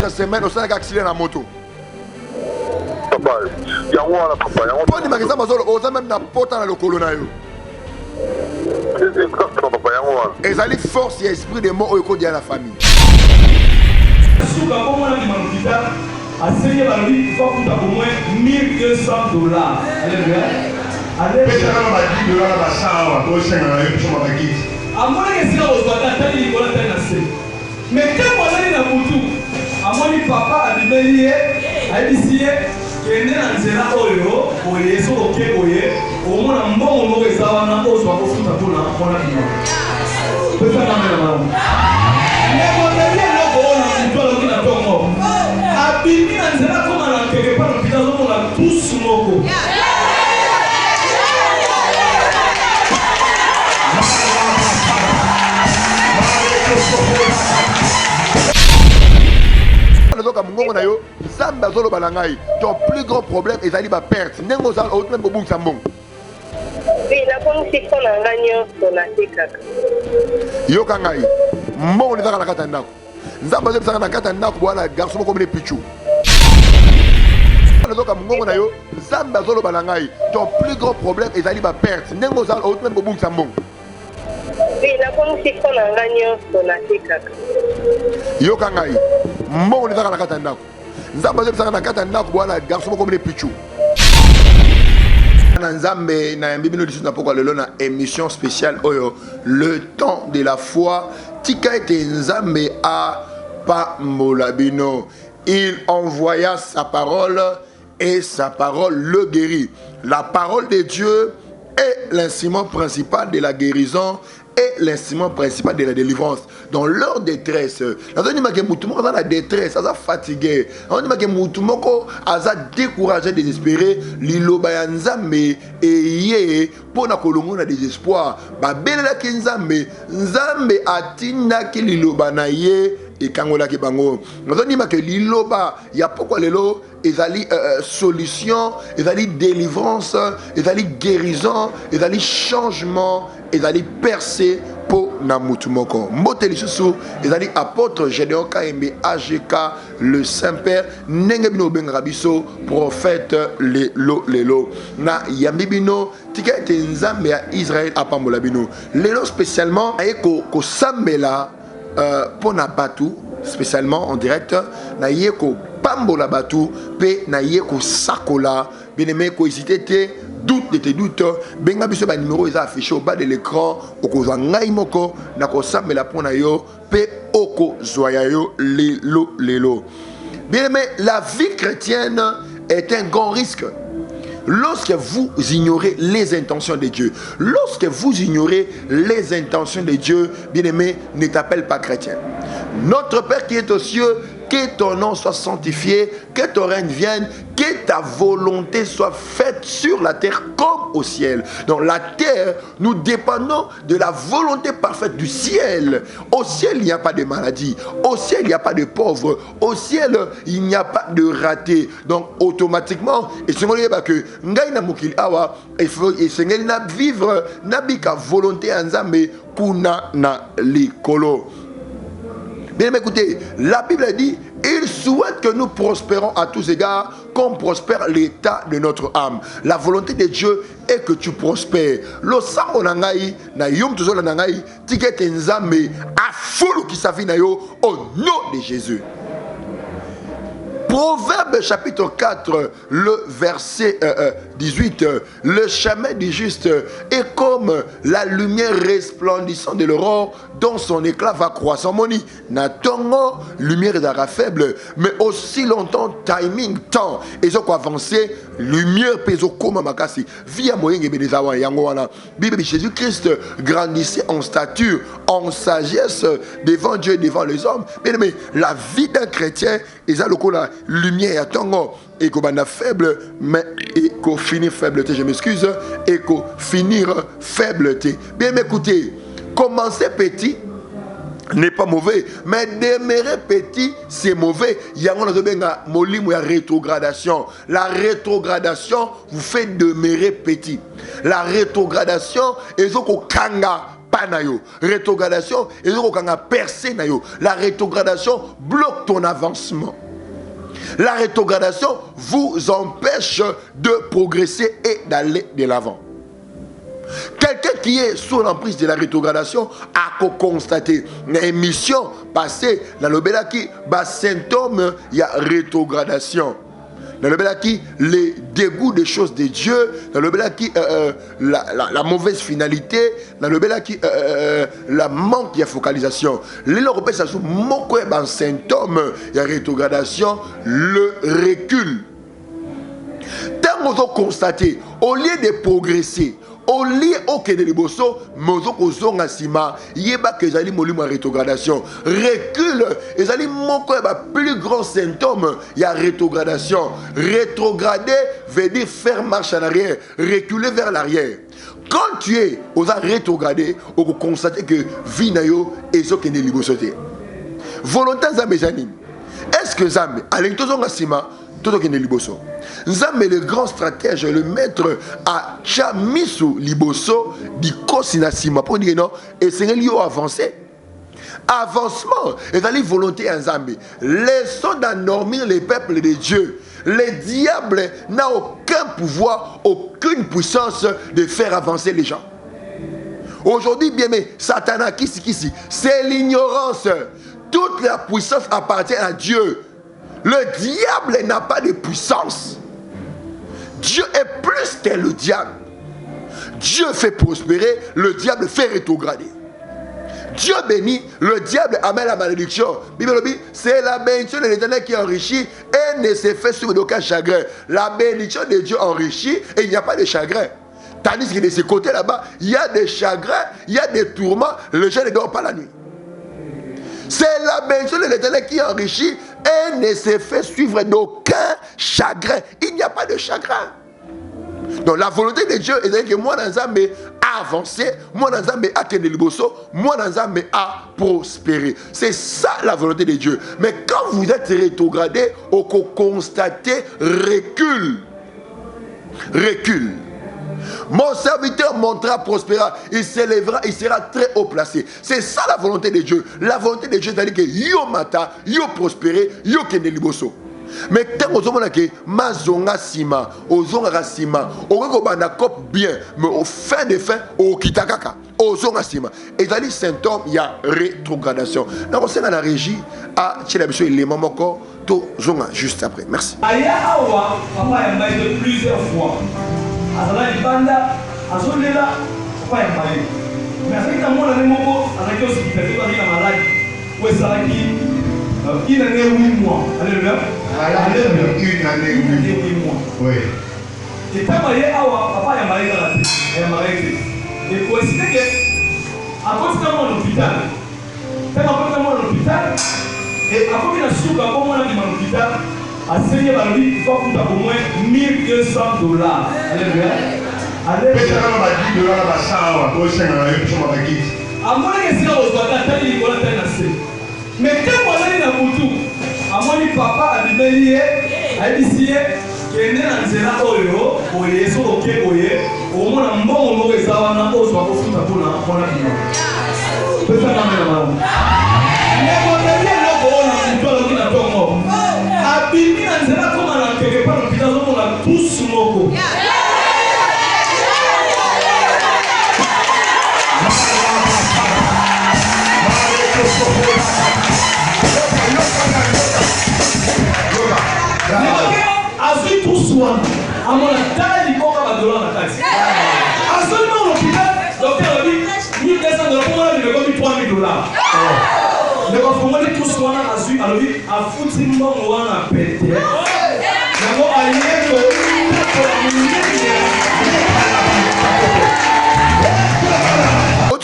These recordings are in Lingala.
Cette semaine, on s'est accident la moto. Papa, yango wana papa, yango. Pour dire que ça mazolo, on a même na pota na le colonayo. Papa, yango wana. Et ça les force et esprit de mort au côté de la famille. Souka comme on a dit dans l'hôpital, à Seigneur Baloui, il faut coûter au moins $1,200. Alléluia. Alléluia. À mon avis, c'est au Rwanda, t'as dit qu'on a fait. Mais quand on est dans Moutou, à mon avis, papa a dit lié, a dit si que né dans Zéla Oyo, pour les autres ok oye, au moins un bon moment que ça va na ose va pour tout pour la pour la vie. Peut faire la même. Mais mon avis, là pour on doit le dire pour moi. Abimi dans Zéla comme on a quelque part l'hôpital on a tous moko. Ton plus grand problème est d'aller à perte. Même au bout de Sambon. Oui, la police qu'on a gagné sur la TKK. Yo kangai. Mon est dans la katana. Nzamba zep na katana ko wala garçon comme les pichou. Nzamba zolo balangai. Ton plus grand problème est d'aller à perte. Même au bout de Sambon. Oui, la police qu'on a gagné sur la TKK. Yo kangai. Mon est dans la katana. Nzamba zep na katana ko wala garçon comme les pichou. Nzambe na mbibino disu na poko lelo na émission spéciale oyo le temps de la foi tika ete Nzambe a pambolabino. Il envoya sa parole et sa parole le guérit. La parole de Dieu est l'instrument principal de la guérison et l'instrument principal de la délivrance. Dans leur détresse, on dit que dans la détresse, on est fatigué. On dit que Moutoumoko a découragé, désespéré. Lilo Bayanzambe et yé pour na kolongo na désespoir. Ba belela ki Nzambe, Nzambe atina ki lilo banaye et kangola ki bango. On dit que lilo ba ya pourquoi lelo ezali solution, ezali délivrance, ezali guérison, ezali changement, ezali percée pour na mutumoko. Mboteli susu ezali apôtre Gédéon Kaembe AGK le Saint-Père nengebino bengrabiso prophète lelo na yambibino tika ete Nzambe ya Israël apambola bino. Lelo spécialement ayeko ko sambela pour na batu spécialement en direct na yeko pambola batu pe na yeko sakola bien-aimé ko hésiter doute de tes doutes benga biso ba numéro est affiché au bas de l'écran oko ngai moko na ko sambela pona yo pe oko zoya yo lelo. Bien-aimé, la vie chrétienne est un grand risque. Lorsque vous ignorez les intentions de Dieu, lorsque vous ignorez les intentions de Dieu, bien-aimé, ne t'appelle pas chrétien. Notre Père qui est aux cieux, que ton nom soit sanctifié, que ton règne vienne, que ta volonté soit faite sur la terre comme au ciel. Dans la terre, nous dépendons de la volonté parfaite du ciel. Au ciel, il n'y a pas de maladie. Au ciel, il n'y a pas de pauvres. Au ciel, il n'y a pas de raté. Donc, automatiquement, et ce que il faut vivre nabika volonté Nzambe kuna na likolo. Bien écoutez, la Bible dit, il souhaite que nous prospérons à tous égards, comme prospère l'état de notre âme. La volonté de Dieu est que tu prospères. Lo sango nangai na yom tozola nangai tikete Nzambe afulu kisavi na yo au nom de Jésus. Proverbe chapitre 4, le verset 18. Le chemin du juste est comme la lumière resplendissante de l'aurore dont son éclat va croissant. Moni, natongo, lumière d'ara faible, mais aussi longtemps, timing, temps. Et ce qu'on avancer, lumière peso comme makasi. Via moyen et benezawa yangoana. Bible Jésus-Christ grandissait en stature, en sagesse devant Dieu et devant les hommes. Mais la vie d'un chrétien, ils ont le la lumière à tongo et qu'on a faible, mais et qu'on finit faibleté. Je m'excuse, et qu'on finir faibleté. Bien m'écoutez, commencer petit n'est pas mauvais, mais demeurer petit, c'est mauvais. Il y a une rétrogradation. La rétrogradation vous fait demeurer petit. La rétrogradation est au kanga. banayo. Rétrogradation, et donc on a percé nayo. La rétrogradation bloque ton avancement. La rétrogradation vous empêche de progresser et d'aller de l'avant. Quelqu'un qui est sous l'emprise de la rétrogradation a constaté une émission passée dans le Belaki, symptôme, il y a rétrogradation. Dans le Belaki, les dégoûts des choses de Dieu, dans le Belaki, la mauvaise finalité, dans le Belaki, la manque de focalisation. Les Européens, ça sont un symptôme, il y a rétrogradation, le recul. Tant qu'on a constaté, au lieu de progresser, au lieu de liboso, mozo kozonga sima, yeba que zali molimo rétrogradation. Recul, et zali moko ba plus grand symptôme, il y a rétrogradation. Rétrograder veut dire faire marche en arrière, reculer vers l'arrière. Quand tu es aux rétrogradé, on peut constater que vinayo et ce qui est liboso. Volonté zambe janine. Est-ce que zambe, allez tozonga sima, todo qui est liboso. Nzambe le grand stratège, le maître à Chamisu Liboso di Kosinasima pour dire non et c'est lié au avancé. Avancement et dans les volontés Nzambe. Laissons d'endormir les peuples de Dieu. Le diable n'a aucun pouvoir, aucune puissance de faire avancer les gens. Aujourd'hui, bien mais Satana kisi, c'est l'ignorance. Toute la puissance appartient à Dieu. Le diable n'a pas de puissance. Dieu est plus que le diable. Dieu fait prospérer, le diable fait rétrograder. Dieu bénit, le diable amène la malédiction. Bible dit, c'est la bénédiction de l'Éternel qui enrichit et ne se fait sur aucun chagrin. La bénédiction de Dieu enrichit et il n'y a pas de chagrin. Tandis que de ce côté là-bas, il y a des chagrins, il y a des tourments, les gens ne dorment pas la nuit. C'est la bénédiction de l'Éternel qui enrichit et ne se fait suivre d'aucun chagrin. Il n'y a pas de chagrin. Donc la volonté de Dieu est que moi dans Nzambe a avancé, moi dans Nzambe a kende liboso, moi dans Nzambe a prospéré. C'est ça la volonté de Dieu. Mais quand vous êtes rétrogradé, on constate recul. Recul. Mon serviteur montera, prospérera, il s'élèvera, il sera très haut placé. C'est ça la volonté de Dieu. La volonté de Dieu, c'est-à-dire que yo mata, yo prospéré, yo kende liboso. Mais tant que vous avez mazonga sima, ozonga sima, oko banda cop bien, mais au fin de fin, au kitakaka, ozonga sima. Et dans les symptômes, il y a rétrogradation. Donc on sait dans la régie, à Tchelabisho, il est mamoko, to zonga juste après. Merci. Aya awa, papa a maillé plusieurs fois. Azala ibanda, azolela, papa a maillé. Mais avec un mot, on a des mots, avec eux, qui fait la maladie, où est-ce qu'il a 8 mois. Alléluia. Une année, 8 mois. oui. Et quand papa a marié dans la tête, elle a marié. Et pour essayer que, à cause d'un mois à l'hôpital, et à cause d'un souk, à cause d'un l'hôpital, à Seigneur Balobi, il faut coûter au moins $1,200. Alléluia. Alléluia. À mon avis, c'est là où je dois t'attendre, il faut l'attendre. Mais quand on est dans le boutou, à mon papa a dit a dit que né dans zela oyo oye so oke oye o mona mbongo mo ezawana o so akofuta kuna mona bino pesa na mama ne modeli le ko na mutolo kina tongo abimi na zela koma na keke pa no pitazo mona tous moko Azui tous soin. À mon taille, il faut pas $1 la taxe. À seulement l'hôpital, docteur a dit $1,200 pour moi, il me donne $3,000. Le gouvernement dit tous soin à Azui, alors il a foutu mon ouan à péter. D'abord, à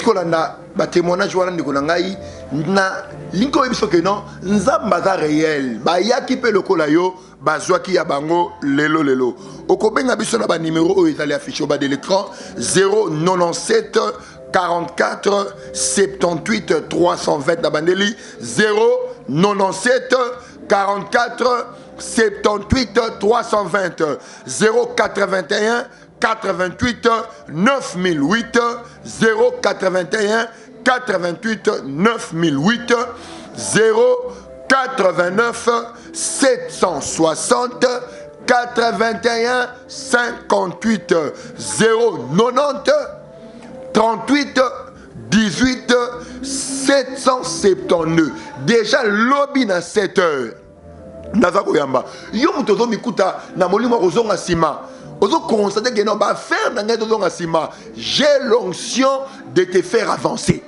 Kolanda ba témoignage wana ndiko ngai na linko ebiso ke non nzamba za réel ba yaki pe lokola yo bazwaki ya bango lelo okobenga biso na ba numéro o ezali affiché ba de l'écran 097 44 78 320 na bandeli 097 44 78 320 081 88 9008 081 88 9008 089 760 81 58 090 38 18 779. Déjà lobby na 7 heures. Naza koyamba. Yo mutozo mikuta na molimo kozonga sima. Ozo constater que non ba faire na ngai kozonga sima. J'ai l'onction de te faire avancer.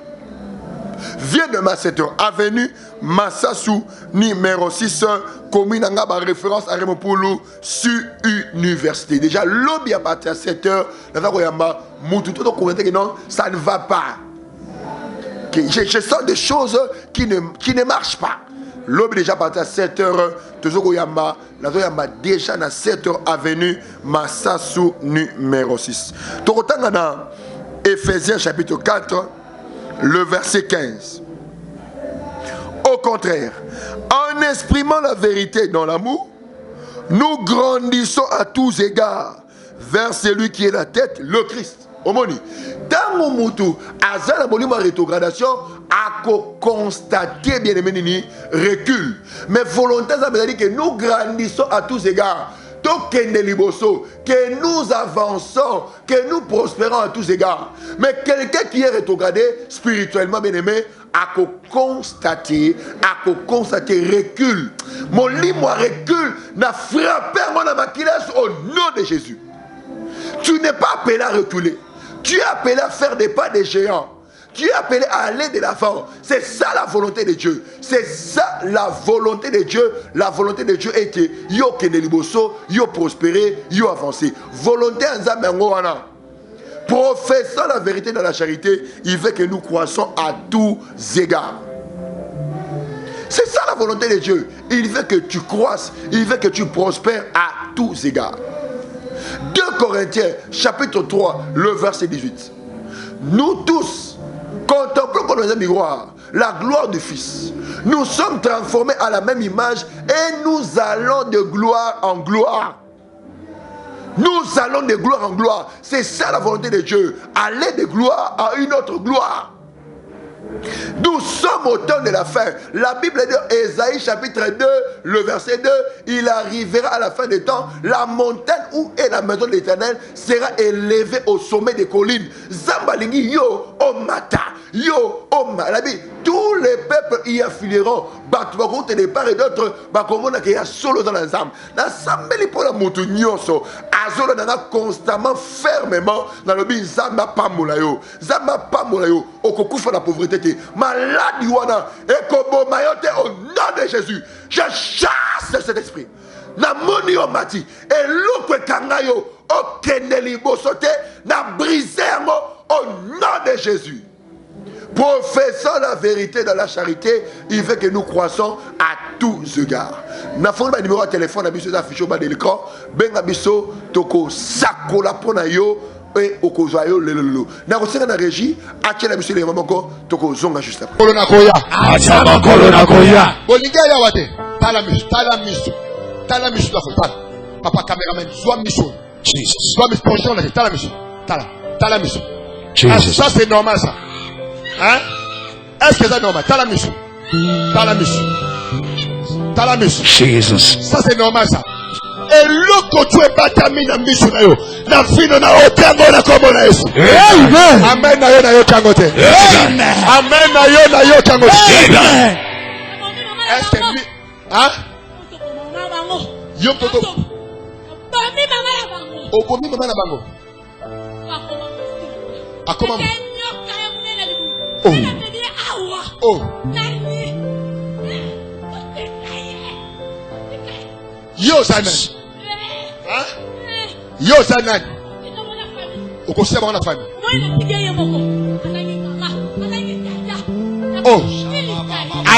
Viens de ma 7 heures. Avenue Massassou numéro 6 commune en ba référence à Remopolo sur université. Déjà lobby à partir de 7 heures. Naza koyamba mutozo constater que non ça ne va pas. Je sens des choses qui ne marchent pas. L'homme déjà parti à 7 heures. Toujours Yamba déjà à 7 heures avenue Massassou numéro 6. Torotanga dans Ephésiens chapitre 4, le verset 15. Au contraire, en exprimant la vérité dans l'amour, nous grandissons à tous égards vers celui qui est la tête, le Christ. Omoni, dans mon mutu, à la volume de rétrogradation, à constater bien aimé recul. Mais volonté, ça veut dire que nous grandissons à tous égards. Que nous avançons, que nous prospérons à tous égards. Mais quelqu'un qui est rétrogradé spirituellement, bien aimé, à constater recul. Mon lit, moi, recul, n'a frappé mon amakilas au nom de Jésus. Tu n'es pas appelé à reculer. Tu es appelé à faire des pas des géants. Tu es appelé à aller de l'avant. C'est ça la volonté de Dieu. C'est ça la volonté de Dieu. La volonté de Dieu est que yo kende liboso, yo prospérer, yo avancer. Volonté en Zamengoana. Professant la vérité dans la charité, il veut que nous croissons à tous égards. C'est ça la volonté de Dieu. Il veut que tu croisses, il veut que tu prospères à tous égards. 2 Corinthiens, chapitre 3, le verset 18. Nous tous, contemplons comme dans un miroir la gloire du Fils. Nous sommes transformés à la même image et nous allons de gloire en gloire. Nous allons de gloire en gloire. C'est ça la volonté de Dieu. Aller de gloire à une autre gloire. Nous sommes au temps de la fin. La Bible dit, Ésaïe chapitre 2, le verset 2, il arrivera à la fin des temps, la montagne où est la maison de l'Éternel sera élevée au sommet des collines. Zambalingi yo omata, yo omalabi. Tous les peuples y affilieront. Batouakoute de part et d'autres, bakomona ki ya solo dans la zam. La sambeli pour la moto nyoso. Azolo nana constamment, fermement, dans le bin zamba pamolayo. Zamba pamolayo, okokufa la pauvreté. Malade wana, ekobo mayote au nom de Jésus. Je chasse cet esprit. Na moni o mati, et l'autre kangayo, o keneli bosote, na brisé au nom de Jésus. Professant la vérité dans la charité, il veut que nous croissons à tous égards. N'a pas le numéro de téléphone, abisso affiché au bas de l'écran. Ben abisso toko sakola pona yo et okozoyo lelolo. Na koseka na régie, atia abisso les mamans ko toko zonga juste après. Kolona koya. Achama kolona koya. Bolinga ya wate. Tala misu da fotala. Papa cameraman, soit misu. Jesus. Soit misu position là, tala misu. Tala misu. Jesus. Ça c'est normal ça. Hein? Est-ce que c'est normal? Tala misu. Jesus. Ça c'est normal ça. Et l'autre tu es pas terminé na misu na yo. Na fino na otengo na komo na Yesu. Amen. Amen na yo na yo tangote. Amen. Amen na yo tangote. Amen. Est-ce que lui hein? Yo toto. Obomi mama na bango. Akoma. Oh. Yo Zanan. Hein? Yo Zanan. Ukosema wana famille. Oh.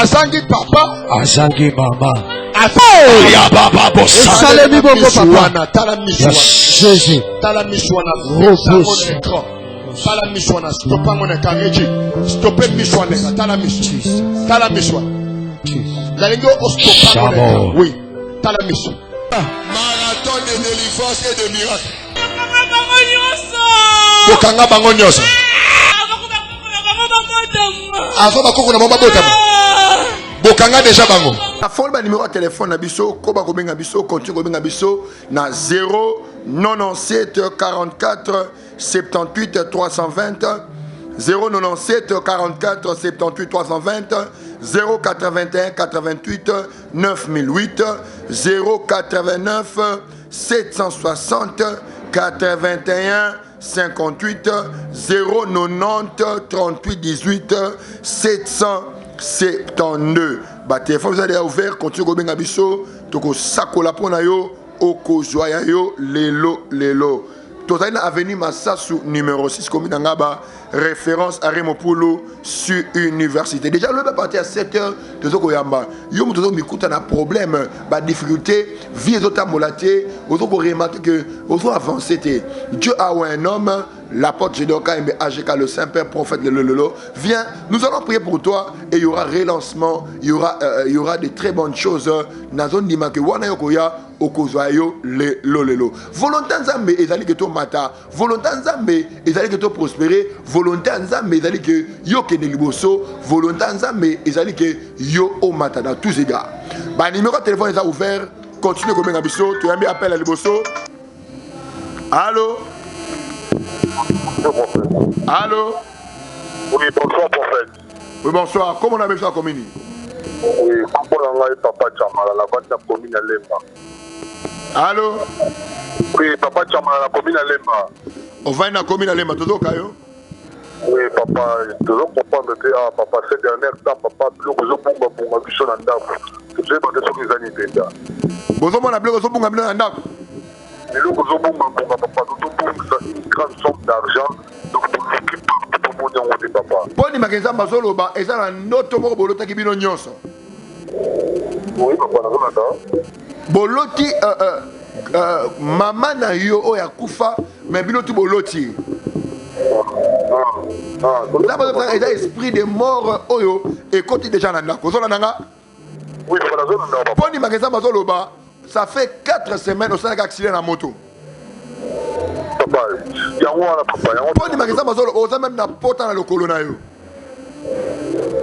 Azangi papa. Azangi mama. Oh ya baba bossa. Salemi bongo papa. Tala miswana. Jésus. Tala miswana. Robos. Tala miswana. Stoppa mon écarréji. Stoppez miswana. Tala miswana. Tala miswana. La lingue au stoppa mon. Oui. Tala miswana. Marathon de délivrance et de miracles. Bokanga bango nyoso. Avant bakoko na mama botama. Bokanga déjà bango. A fond le numéro de téléphone na biso, koba kobenga biso, continue kobenga biso na 097 44 78 320 097 44 78 320 081 88 9008 089 760 81 58 090 38 18 772. Bah téléphone vous allez ouvert, continue kobenga biso, toko sakola pona yo, oko joya yo, lelo. Tozali na avenue Massassou numéro 6 commune Ngaba, référence à Remopolo sur université. Déjà le parti à 7h de Zokoyamba. Yo mutozo mikuta na problème, ba difficulté, vie ezota molaté, ozo ko remarquer que ozo avancer té. Dieu a un homme, l'apôtre Jédoka Mbe AGK le Saint-Père prophète le lolo. Viens, nous allons prier pour toi et il y aura relancement, il y aura de très bonnes choses na zone dima que wana yokoya okozwayo le lolelo. Volonté nzambe ezali que to mata, volonté nzambe ezali que to prospérer, volonté nzambe ezali que yo kende liboso, volonté nzambe ezali que yo o mata dans tous égards. Ba numéro de téléphone est ouvert, continue comme un biso, tu as mis appel à liboso. Allô? Allô? Oui, bonsoir, prophète. Oui, bonsoir. Comment on appelle ça, commune? Oui, comment on a Papa Chamala, la bande de la commune à Lemba. Allô? Oui, Papa Chamala, la commune à Lemba. On va dans la commune à Lemba, tout le monde. Oui, papa, je dois comprendre que papa, ces derniers temps, papa, plus que je peux me faire un dame. Je vais pas te soutenir les années. Bonjour, mon appelé, bonjour, mon appelé, un dame. Mais nous, nous avons une grande somme d'argent. Donc, pour l'équipe, pour mon nom de papa. Pour les magasins, Mazoloba, et ça, un autre mot, Bolota qui bino nyonso. Oui, papa, nous avons Boloti, maman na yo, oya kufa, mais bino tu boloti. Là, il y a esprit de mort, oyo, et quand il déjà nanda. Vous avez oui, papa, nous avons pour les magasins, Mazoloba, ça fait 4 semaines au sein d'un accident en moto. papa, il y a un papa. Pour les magasins, Mazoloba, vous avez même na porte dans le colonayo.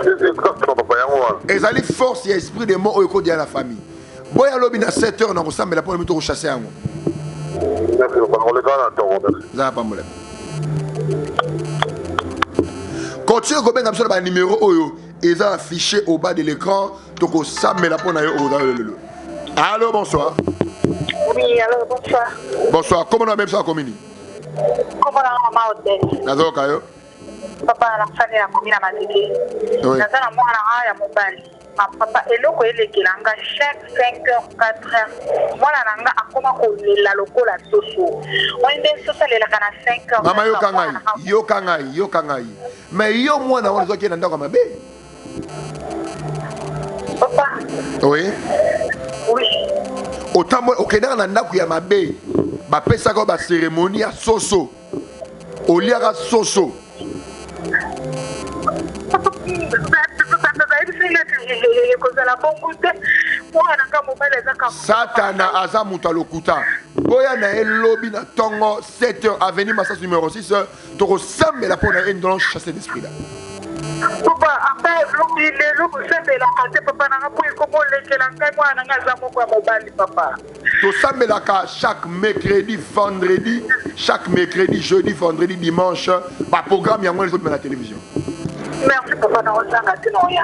Exactement, papa, il y a un. Et ça a force et esprit de mort au côté de la famille. Boy à l'objet à 7h, on ressemble la première minute chasser à moi. Merci, papa, on les garde à temps. Ça n'a pas de problème. Continue à bien sur le numéro Oyo. Ils ont affiché au bas de l'écran. Donc, on s'appelle la bonne. Allô, bonsoir. Oui, alors bonsoir. Bonsoir. Comment on a même ça commune? Comment la maman hôtel? Nazo Kayo. Papa la famille la commune à Maziki. Oui. Nazo la moi la ya mobali. Ma papa eloko elekelanga chaque 5h 4h. Moi la nanga akoma ko lela lokola soso. On est soso lela kana 5h. Mama yo kangai. Mais yo moi na on zoki na ndako mabe. Papa. Oui. Oui. Autant moi okenda na ndako ya mabe. Ba pesa ko ba cérémonie ya soso. Oliaka soso. Satana aza muta lokuta. Boya na elobi na tongo 7h avenue Massas numéro 6. Toko sambe la pona en dans chasser d'esprit là. Papa, après l'autre sambe la kate papa na pour comment le ngai moi na ngaza moko ya mobali papa. To sambe la ka chaque mercredi, vendredi, chaque mercredi, jeudi, vendredi, dimanche, ba programme yango les autres na la télévision. Merci papa na ozanga tinoya.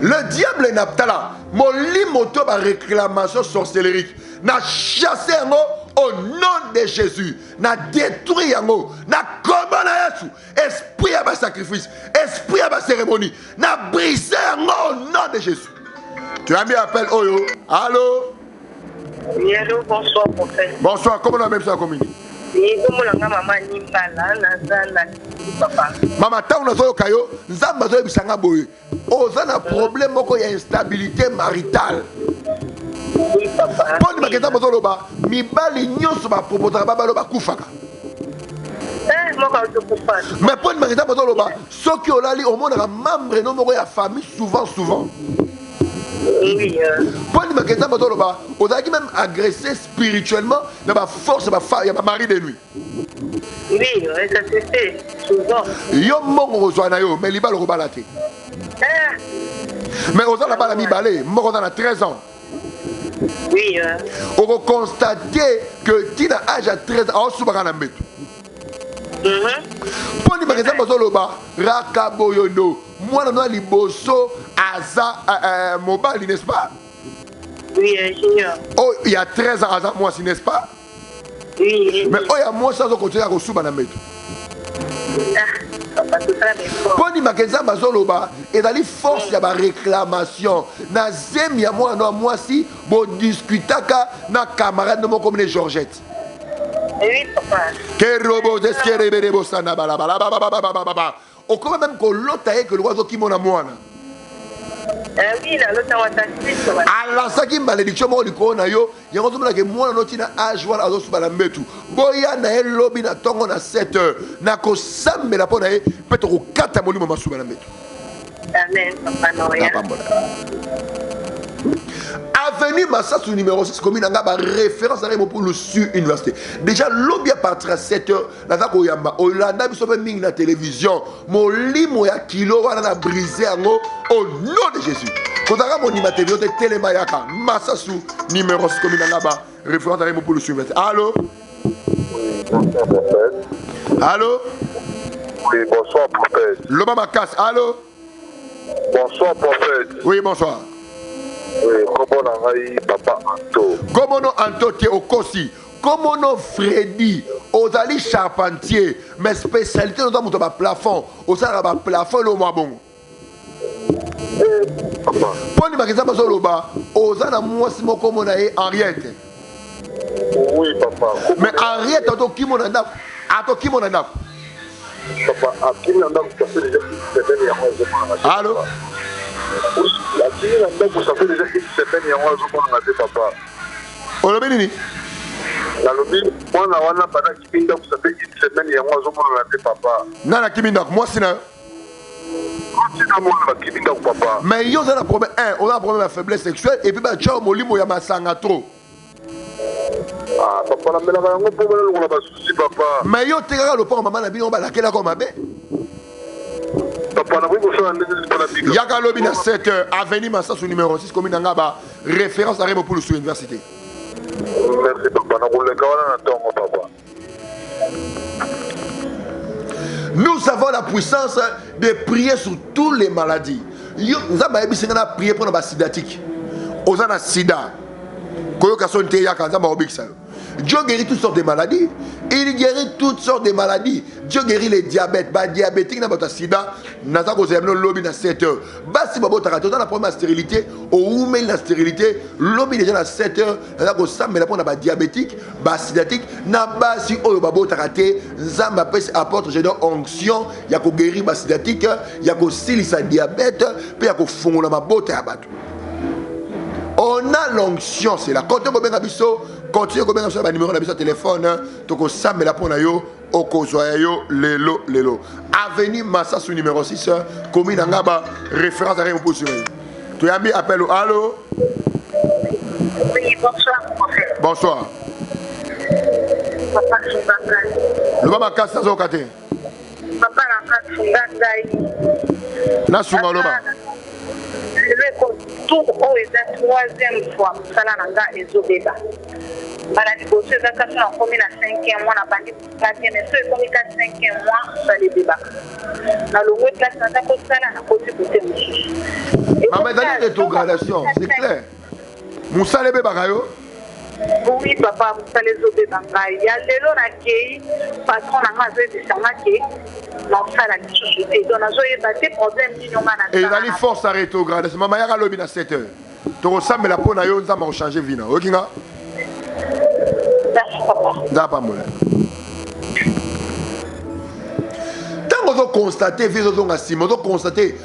Le diable n'a pas là. Mon limoto ba réclamation sorcellerie. Na chassé yango au nom de Jésus. Na détruit yango. Na combat na Yesu. Esprit à ba sacrifice. Esprit à ba cérémonie. Na brisé yango au nom de Jésus. Tu as mis appel Oyo. Allô? Oui, allô, bonsoir prophète. Bonsoir. Comment on appelle ça commune? Maman Nimbala, Nazala, papa. Maman, tant on a zo kayo, nzamba zo bisanga boye. Ozana problème moko ya instabilité maritale. Oui, papa. Poni maketa bozo loba, mibali nyonso ba proposera ba loba kufaka. Moi je kufa. Mais poni maketa bozo loba, soki olali omona membre no moko ya famille souvent. Oui. Pour les magasins, on a même agressé spirituellement dans ma force, il y a ma mari de nuit. Oui, ça se fait souvent. Yo mon rejoint yo, mais il va le rebalater. Mais on a la balle à mi-balé, on a 13 ans. Oui. On va constater que Tina âge à 13 ans, on souverain à mettre. Pour les magasins, Rakaboyodo, moi, on a liboso, Aza, mobile, n'est-ce pas? Oui, junior. Oh, il y a 13 ans, Aza, moi, n'est-ce pas? Oui. Mais oh, il y a moi, ça, on continue à recevoir à mettre. Pour les magasins, et dans les forces, il y a une réclamation. Na zem, il y a moi, si, bon, discutaka, na camarade, non, comme les Georgettes. Oui, papa. Que robot d'esquerre, bosana, balabala. On commence même que l'autre est que le oiseau qui m'en a moins. Oui, là, l'autre a un alors ça qui malédiction moi le corona yo il y a un que moi non tina âge wala azo subala metu boya na el lobby na tongo na 7 heures na ko sambe la pona e peut ko kata molimo masubala metu. Amen, papa Noya. Avenue Massassou numéro 6 commune ngaba référence à pour le sur université. Déjà lobby à partir à 7 heures la ko yamba Olanda biso pe ming na télévision molimo ya kilo wana na brisé ango au nom de Jésus. Quand on a mon image de Télémayaka, Massassou, numéro 6 commune ngaba référence à pour le sur université. Allô? Bonsoir, prophète. Allô? Oui, bonsoir, prophète. Loba Makas, allô? Bonsoir, prophète. Oui, bonsoir. Oui, comment on a papa Anto? Comment on Anto te okosi? Comment on Freddy? Ozali charpentier, mais spécialité dans mon plafond. Ozala ba plafond le mois bon. Pour les magasins Bazoloba, Ozana moi si mon comme on a Henriette. Oui, papa. Mais Henriette, à toi qui m'en a à qui m'en a Papa, à qui m'en a ça fait déjà une semaine et moi allô? Oui, à qui m'en a ça fait déjà une semaine et moi je papa. On l'a béni. La lobby, moi na wana pendant qui pinda ça fait une semaine et moi je papa. Nana Kiminda, moi c'est là. Mais il y a un problème, on a un problème de faiblesse sexuelle et puis bah tu as molimo ya masanga trop. Ah papa la mela ngo problème on a pas souci papa. Mais yo te le pont maman na bino ba la kela comme abe. Papa na vous faire un pour la biga. Yaka lobi na 7 avenue Massassou numéro 6 commune ngaba référence à Remo pour le université. Merci papa na vous le kawana na tongo papa. Nous avons la puissance de prier sur toutes les maladies. Nous avons prié pour la sidatique. Nous avons sida. Dieu guérit toutes sortes de maladies. Il guérit toutes sortes de maladies. Dieu guérit les diabètes. Les diabétiques n'ont pas de sida. Nous avons lobby dans 7 heures. Si vous avez la première stérilité, ou même la stérilité, lobby déjà dans 7 heures. Nous avons la diabétique, les sidatique. Nous avons apporte onction. Il y a guérir les sidatique. Il y a le diabète. Puis il y a fondre la botte à battre. On a l'onction, c'est là. Quand on a continue à faire un numéro de téléphone, tu peux samer la pona yo, okozoyo, lelo. Avenue Massassou numéro 6, commune Angaba, référence à rien pour suivre. Tu as mis appel au allô? Oui, bonsoir, prophète. Bonsoir. Papa Sungangai. Le Baba Kassa Zokate. Papa Sungangai. Na Sungaloba. Tout au est la troisième fois que ça n'a ezobeba. Bala liboso ezaka na komi na 5e mois na bandi platie mais so ekomi ka 5e mois ça les débat. Na longo classe na ta ko sala na côté côté mosusu. Maman dans les rétrogradation, c'est clair. Moussa lebe bakayo. Oui papa, Moussa les obeba ngai. Ya lelo na kei patron na ngazo ezisanga ke na sala lisusu te. Donc nazo yeba te problème ni nyonga na. Et dans les forces à rétrogradation, maman yaka lobi na 7 heures. Tu ressembles la peau na yo nzamba changer vie na. Okinga? N'a pas moulin. Tant qu'on constate, on constate, et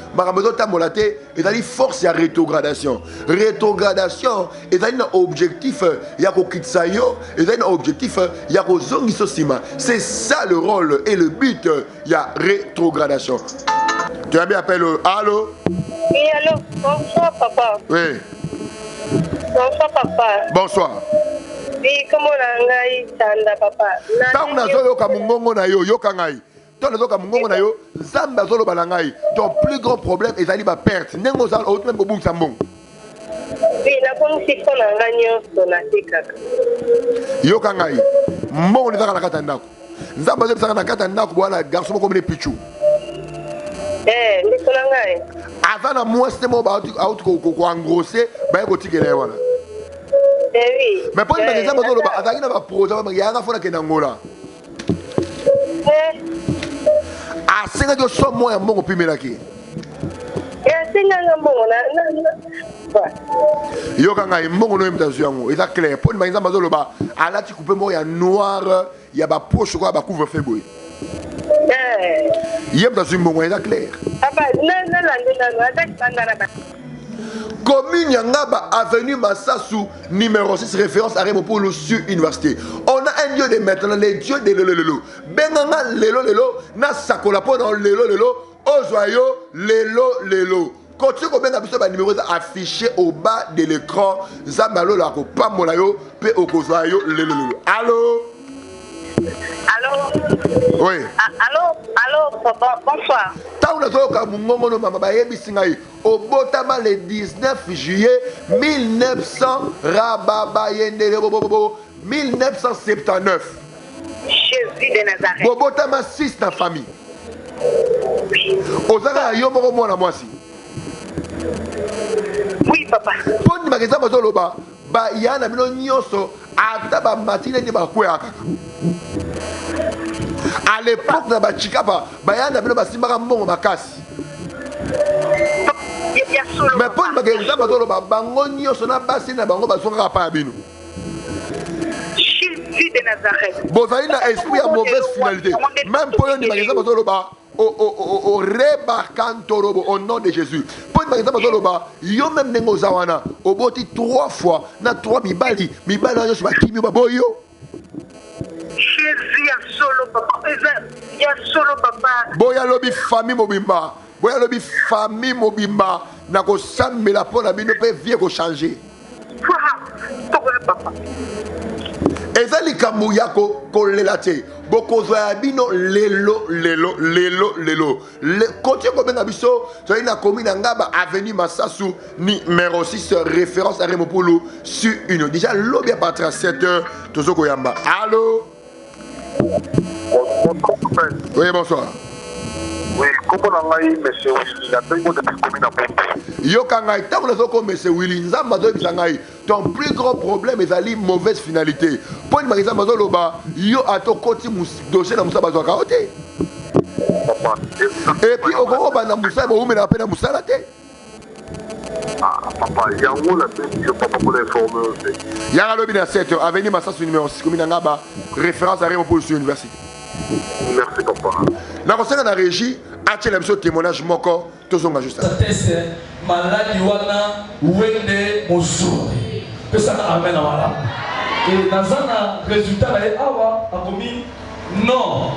dans les forces, il y a rétrogradation. Rétrogradation, et dans un objectif, il y a kitsayo, et dans un objectif, il y a zongisosima. C'est ça le rôle et le but, il y a rétrogradation. Tu as bien appelé. Allô? Oui, allô. Bonsoir, papa. Oui. Bonsoir, papa. Bonsoir. Oui, comment on a Tanda, papa? Tant que nous avons mongongo na yo, yo kangai. Tant que nous avons mongongo na yo, zamba zolo balangai. Ton plus grand problème est d'aller ma perte. Nengo zal autre même bobung sambong. Oui, la commission qu'on a gagné sur la TKK. Yo kangai. Mongo ni zaka kata ndako. Zamba zolo zaka kata ndako bwana garçon comme les pichou. Ndi konangai. Avant na moi c'était mo ba out ko engrosser ba ko tikele wana. Oui. Mais pour les gens bazolo ba azaki na ba projet ba yanga fona ke na ngola. A senga de so mo ya mongo pimela ki. Senga mbongo na. Yo kanga mbongo no imtazu yango eza clair pour les gens bazolo ba alati couper mo ya noir ya ba poche ko ba couvre feu boy. Yem dans une moment clair. Commune Yangaba, avenue Massassou, numéro 6, référence à Remopolo sur université. On a un dieu de maintenant, les dieux de Lelo. Benganga Lelo, na Sakolapo dans Lelo, Ozoyo, Lelo. Continue comme un numéro affiché au bas de l'écran. Zamalo la copa molayo, pe okozoyo, Lelo. Allô? Allô? Oui. Allô, bonsoir. Tant au Botama le 19 juillet 1979. Jésus de Nazareth. Au Botama 6 na famille. Ozara yomoro mwana mwasi. Oui, papa. Poni mageza bazoloba ba yana bino nyoso ata ba matine ni ba kwe akaka. À l'époque na ba chikapa ba yana bino basimbaka mbongo makasi. Mais pour mageza bazoloba bango nyoso na basi na bango bazonga pa bino. Jésus de Nazareth. Bozali na esprit à mauvaise finalité. Même pour yon mageza bazoloba au rebarcantorobo au nom de Jésus. Pour une exemple, yo même nengo zawana au boti 3 fois na 3 mibali yo sur kimi baboyo. Jésus ya solo papa. Ya solo papa. Boya lobi famille mobimba. Boya lobi famille mobimba na ko sambela pour na bino pe vie ko changer. Papa. Ezali kamu yako kolelate. Bokozwa bino lelo. Le côté comme na biso, soyez na commune ngaba avenue Massassou numéro 6 référence à Remopolo sur une. Déjà lobby à partir de 7h tozoko yamba. Allô? Oui, bonsoir. Oui, comment on a eu monsieur Willy, la paix de la commune à Pompe. Yo kangai tango nazoko monsieur Willy nzamba zo bisangai. Ton plus grand problème est ali mauvaise finalité. Pour une magazine mazoloba yo ato koti dossier na musa bazwa kaote. Et puis au bana musa bo umena pena musala te. Ah papa, il y a où la paix, papa pour l'informer aussi. Yara lobi na 7 avenue Massassou numéro 6 commune ngaba référence à Remopolo sur université. Merci papa. Na conseil na régie atie la témoignage moko tozonga juste. Teste maladi wana wende mozuri. Pesa na amen wala. Et nazana résultat na awa akomi non.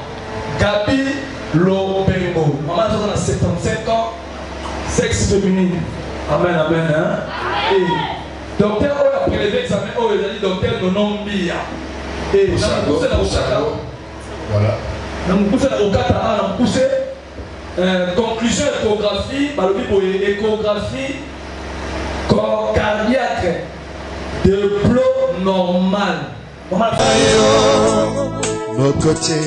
Gabi Lobengo. Maman a 75 ans. Sexe féminin. Amen hein. Et docteur a prélevé l'examen il a dit docteur Nonombia. Et dans le poussé la Osaka. Voilà. Dans le poussé la Okata, dans le poussé conclusion échographie, balobi pour échographie cardiaque de plot normal. Mon côté,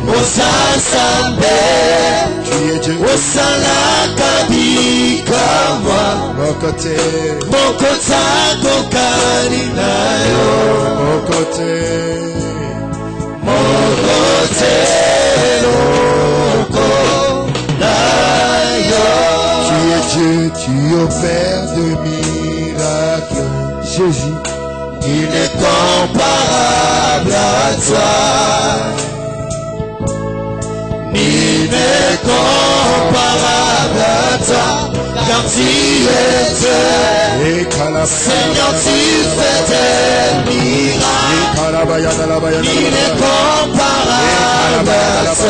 Osasambe, osalakabika Mokote, mokotako karinayo, Mokote, mokote loko nayo. Tu es Dieu, tu opères de miracles. Jésus, Il est comparable à toi. Il est comparable à toi. car tu es Dieu. Seigneur, tu fais des miracles. Il est comparable à toi.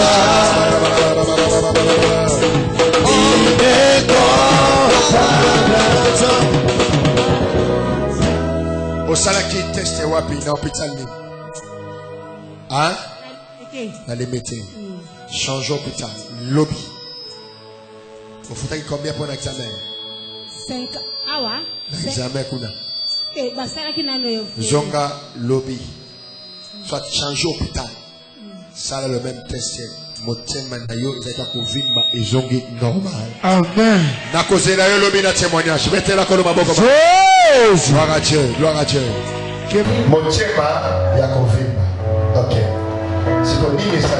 Il est comparable à toi. Au salaki test wapi na hôpital ni. Hein? Dans les métiers. Changeons hôpital. Lobby. Vous faut combien pour l'examen? 5 awa. L'examen kuna. Basaraki nano yo. Zonga lobby. Soit changer hôpital. Ça le même test. Motema na yo ezaka kovimba ezongi normal. Amen. Na cause na yo lobby na témoignage. Mettez la colonne maboko. Gloire à Dieu, gloire à Dieu. Motema ya kovimba. OK. C'est qu'on dit ça.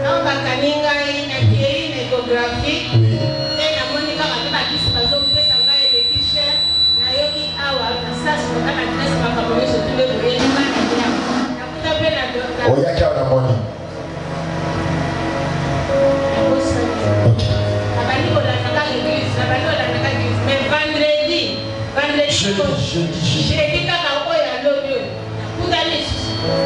Non bakaninga ina kieni échographie. Oui. Et na monika ba kisi bazo pesa ngai le t-shirt na yoki awa na sasa kwa na dress kwa commission tule boye ni mana ya. Na kuta pena docteur. Oya kia na moni. OK. Abani ko la naka l'église, abani ko la naka l'église. Mais vendredi jeudi kaka oya lobi. Kuta ni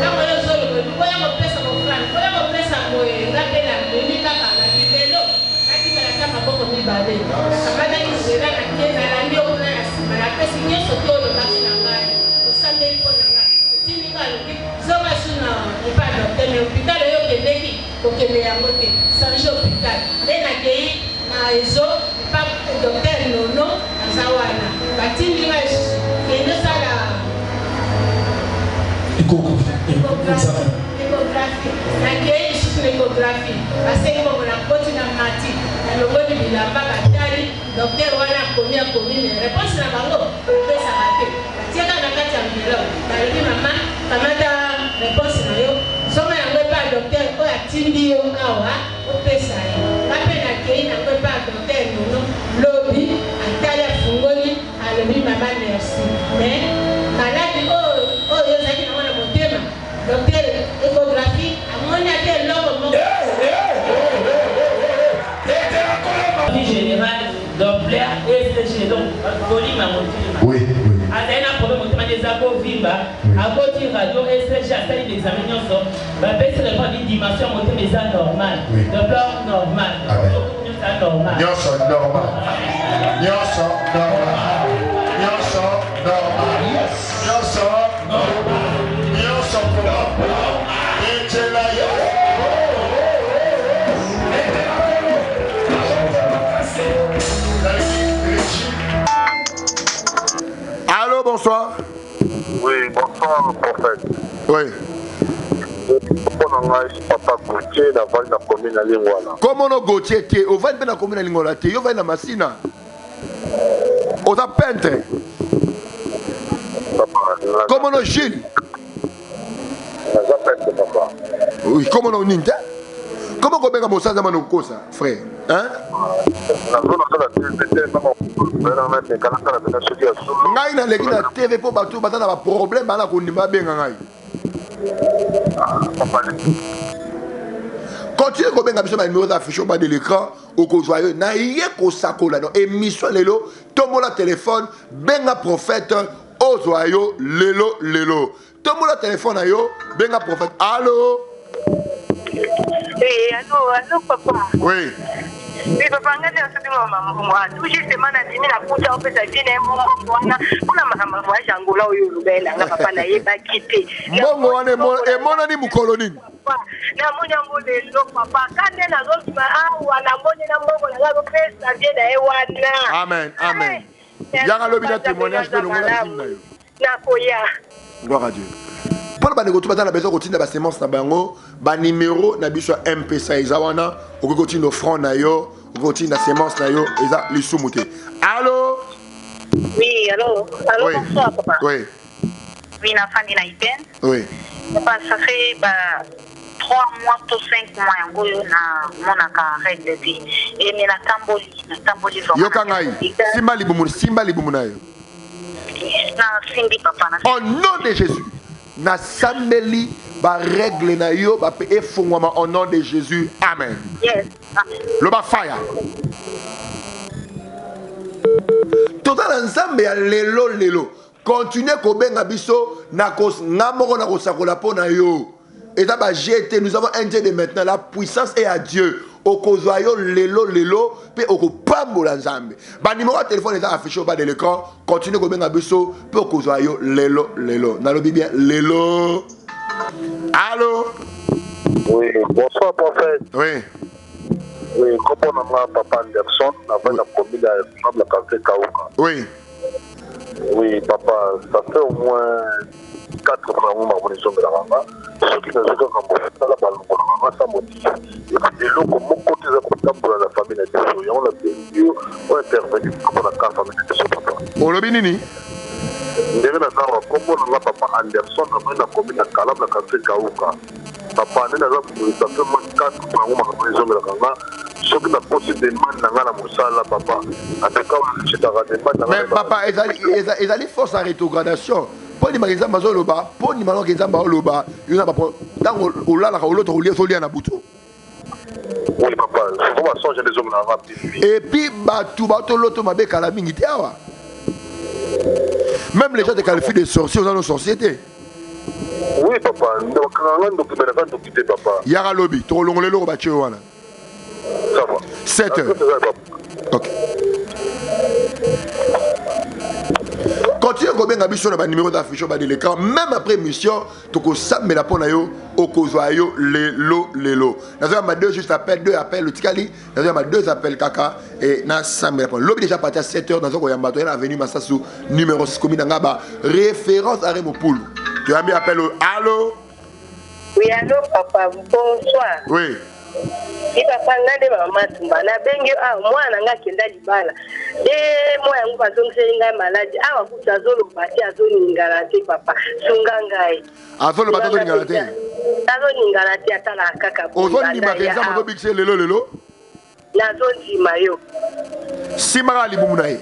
kama yo zolo ko ya mo pesa mo plan. Ko ya mo pesa mo ngape na mimi kaka na lelo. Kati bala kama boko mi bale. Kabada ni zera na kena na ndio kuna na sima na pesa nyeso tolo basi na ngai. Osambe ipo na ngai. Tini kalo ki zoba suna epa docteur mais hôpital yo kendeki ko kende yango te. Sanjo hôpital. Dena kei na ezo pa docteur nono azawana. Batindi ngai kende sala échographie. Na kei isusu échographie. Basengi bongo na koti na mati. Na longoni bilamba batali docteur wana komi ne réponse na bango pesa bate. Tiaka na kati ya mbilo. Balobi mama kamata réponse na yo. Soma yango pa docteur ko atindi yo awa opesa ye. Kape na kei na ngo pa docteur nono lobi atali afungoli alobi mama merci. Mais maladi yo zaki na mwana motema. Docteur échographie amoni ate lobo moko. Général, Doppler et CG. Donc, volume à motif. Oui, oui. À un problème, on des abos vimba, à côté radio et CG, à celle des examinations. Ma baisse répond d'une dimension montée des ans normal. Doppler normal. Normal. Nyonso normal. Nyonso normal. Nyonso normal. Nyonso normal. Nyonso normal. Etela yo. Allô, bonsoir. Oui, bonsoir, prophète. Oui. Comment on Gauthier te on va na commune Lingola te yo va na Masina. On a peintre. Comment on Gilles? Oui, comment on Ninta? Comment on benga mosanza manokosa, frère? Hein? Ngai na leki na TV po batu batana ba problème bana ko ndima benga ngai. Continue à benga biso ba numéro d'affiche au bas de l'écran au ko joyeux na yé ko sakola no émission lelo tomo la téléphone benga prophète au joyeux lelo tomo la téléphone na yo benga prophète. Allô? Eh, allô, papa. Oui. Oui, papa, on a tout justement, on a dit, la pousse en fait, ça vient on a ma voyage Angola au Yoruba, là, papa, n'a pas quitté. Mon on est mon ami Moukoloni. Na moni yango lelo papa kande na zozima awa na moni na mbongo na ngalo pesa vie na ewana. Amen, amen. Yanga lobi na témoignage de l'ongola na yo. Na koya. Gloire à Dieu. Pour ba neko tubata na besoin continuer ba semence na bango, ba numéro na biso M-Pesa ezawana, o continue offrand na yo, o continue na semence na yo, eza lisumuté. Allô? Oui, allô. Allô, oui. Bonsoir papa. Oui. Oui, na famille na Ipen. Oui. Papa, ça fait 3 mois to 5 mois yango yo na monaka règle de vie. Et mais na tamboli vraiment. Yo kangai. Simba libumu na yo. Na simbi papa na. Au nom de Jésus. Na sambeli ba règle na yo ba pe efungwama au nom de Jésus. Amen. Yes. Amen. Le ba fire. Total ensemble ya lelo. Continuez kobenga biso na kos ngamoko na kosakola pona yo. Et ça va jeter, nous avons un Dieu de maintenant, la puissance est à Dieu. Okozoyo lelo pe okopambola nzambe. Ba numéro de téléphone est affiché au bas de l'écran. Continuez kobenga biso pe okozoyo lelo. Nalobi bien lelo. Allô? Oui, bonsoir prophète. Oui. Oui, comme on a papa Anderson, avant la commune de la quartier Kaouka. Oui. Oui, papa, ça fait au moins 4 ans que je suis là. Ceux qui ne sont pas là, ça motive. Et puis, l'eau, comme mon côté, c'est pour la famille, on a perdu, on a intervenu pour la famille de ce papa. On l'a bien dit. Comme on a papa Anderson, avant la commune de Kalam, la quartier Kaouka. Papa, ça fait au moins 4 ans que je suis là. Ce qui n'a pas de demande dans la moussala, papa. Mais papa, ils allaient force à rétrogradation. Pour les magasins Mazoloba, pour les magasins Mazoloba, il y a dans l'autre roulier sur l'île à Boutou. Oui, papa, je vais changer les hommes là. Et puis, tout l'autre m'a béca la mingité. Même les gens de qualifient de sorciers dans nos sociétés. Oui, papa, donc papa. Yara lobby, trop long le lobe à Tchouana. Ça va. 7 heures. Ok. Continuez à bien ambition le numéro d'affichage de l'écran. Même après mission, tu peux savoir la pona yo, okozoyo lelo. Nous avons deux juste appels, 2 appels le tikali. Nous avons 2 appels kaka et na sambe la pona. L'objet déjà parti à 7 heures dans un koyamba. Tu es venu Massassou numéro 6 commune ngaba référence à Remopoul. Tu as mis appel allô. Oui allô papa bonsoir. Oui. Et papa ngade mama tumba na bengi mwana nga kenda libala de moya ngo bazongisenga maladi awa kutazolo bati azoni ngalati papa sunga ngai azolo bati azoni ngalati azoni ngalati atala kaka ozoni makenza mazo bikse lelo nazoni mayo simara libumu nae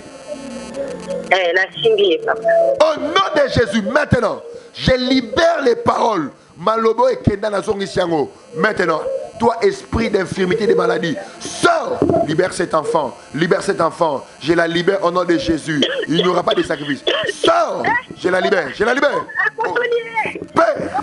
na simbi papa au nom de Jésus maintenant je libère les paroles malobo et kenda na zongisi yango maintenant. Toi, esprit d'infirmité, de maladie, sors, libère cet enfant, je la libère au nom de Jésus. Il n'y aura pas de sacrifice. Sors, je la libère. Oh. Père.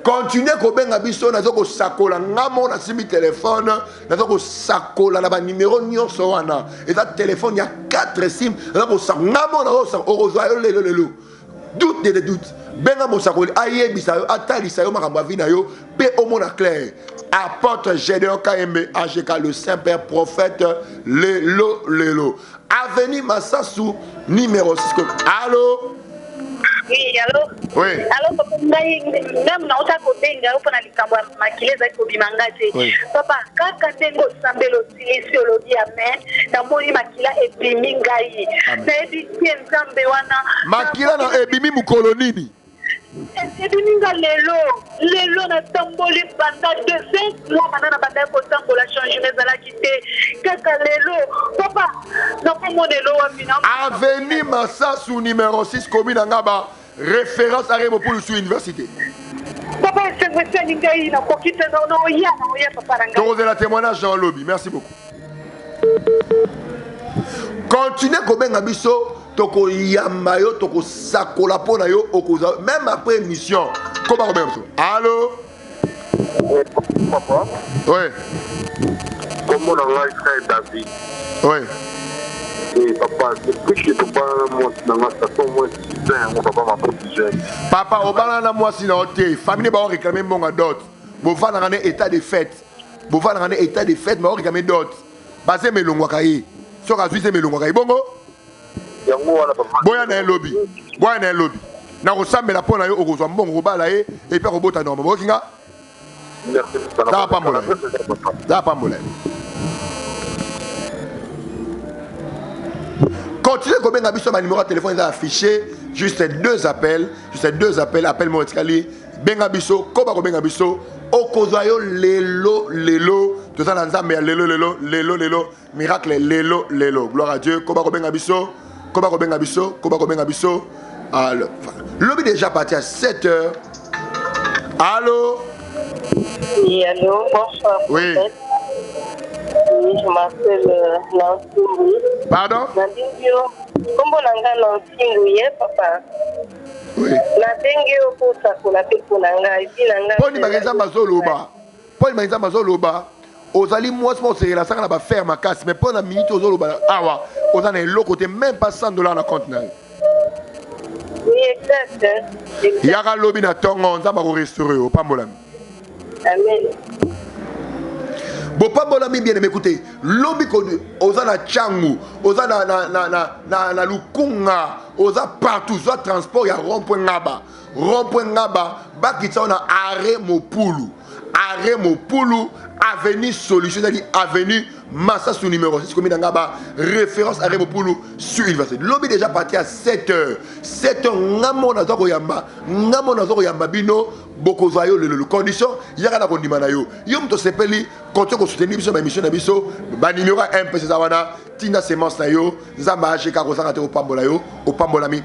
Continuez à biso nazoko sakola ngamo na simi téléphone nazoko sakola na ba numéro nyonso wana et ça téléphone il y a 4 sim nazoko ngamo na ozoyo lelo doute de doute benga mosakoli ayebisa yo atalisa yo makambo avina yo pe omona clair apôtre Gédéon Kaembe AGK le Saint-Père prophète lelo avenue Massassou numéro 6. Allô. Oui, allô? Oui. Allô, papa, même na ota kobenga opona likambo makileza ko bimangate. Papa, kaka tengo sambelo silisio lodi amen. Na moni makila ebimi ngai. Na ebisi nzambe wana. Makila na ebimi mukolo nini? Ebimi nga lelo na tamboli banda 2 mois manana banda ko tambola changement za la quitté. Kaka lelo, papa, na komo lelo wa bina. Avenue Massassou numéro 6 commune Ngaba. Référence à Remo pour sur université. Papa, c'est vrai, c'est na kokita na oya papa ranga. Donc la témoignage dans le lobby. Merci beaucoup. Continuez comme biso toko yamba yo toko sakola pona yo okoza même après mission. Comment ça? Allô? Oui, papa. Oui. Comment on a fait David? Oui. Et papa, depuis que tu parles dans ma station, moi, mon papa m'a protégé. Papa, au balana moi si na hotel, famille ba réclamer mon dot. Bo va dans un état de fête. Bo va dans un état de fête, ma réclamer dot. Basé melongwa kai. So ka suisse melongwa kai bongo. Yango wala papa. Boya na lobby. Na ko sambela pona yo okozwa mbongo bala e et puis robota normal. Bo kinga. Merci. Ça pas molé. Continuez comme un abisso, ma numéro de téléphone est affiché. Juste 2 appels. Appel Motikali. Bengabisso, Koba Bengabisso. Okozoyo lelo. Tout ça dans mais lelo. Miracle lelo. Gloire à Dieu. Koba Bengabisso. Alors, l'objet déjà parti à 7 heures. Allô? Oui, allô, bonsoir. Oui. Oui, je m'appelle Nancy. Pardon? Comment Nancy, papa? Oui. Poni magasin bazoloba. Poni magasin bazoloba. Ozali moi c'est la sanga ba faire ma casse mais pendant minute ozoloba awa ozana elo côté même pas $100 na compte na. Oui, exact. Yaka lobi na tongo nzamba ko restaurer o pambola. Amen. Bon pambola mi bien écoutez, lobi ko ozana changu, ozana na lukunga, oza partout, soit transport ya rond-point ngaba, bakitsa na arrêt Mopulu. Arrêt Mopulu, avenue Solution, c'est-à-dire avenue Massa sous numéro 6, comme ngaba référence arrêt Mopulu sur l'université. L'objet déjà parti à 7h. 7h, ngamo na zoko yamba bino boko zayo le condition yaka na kondima na yo. Yo mto sepeli konto ko soutenir biso ba mission na biso ba numéro 1 pesa wana tina semence na yo nzamba acheka ko sanga te o pambola mi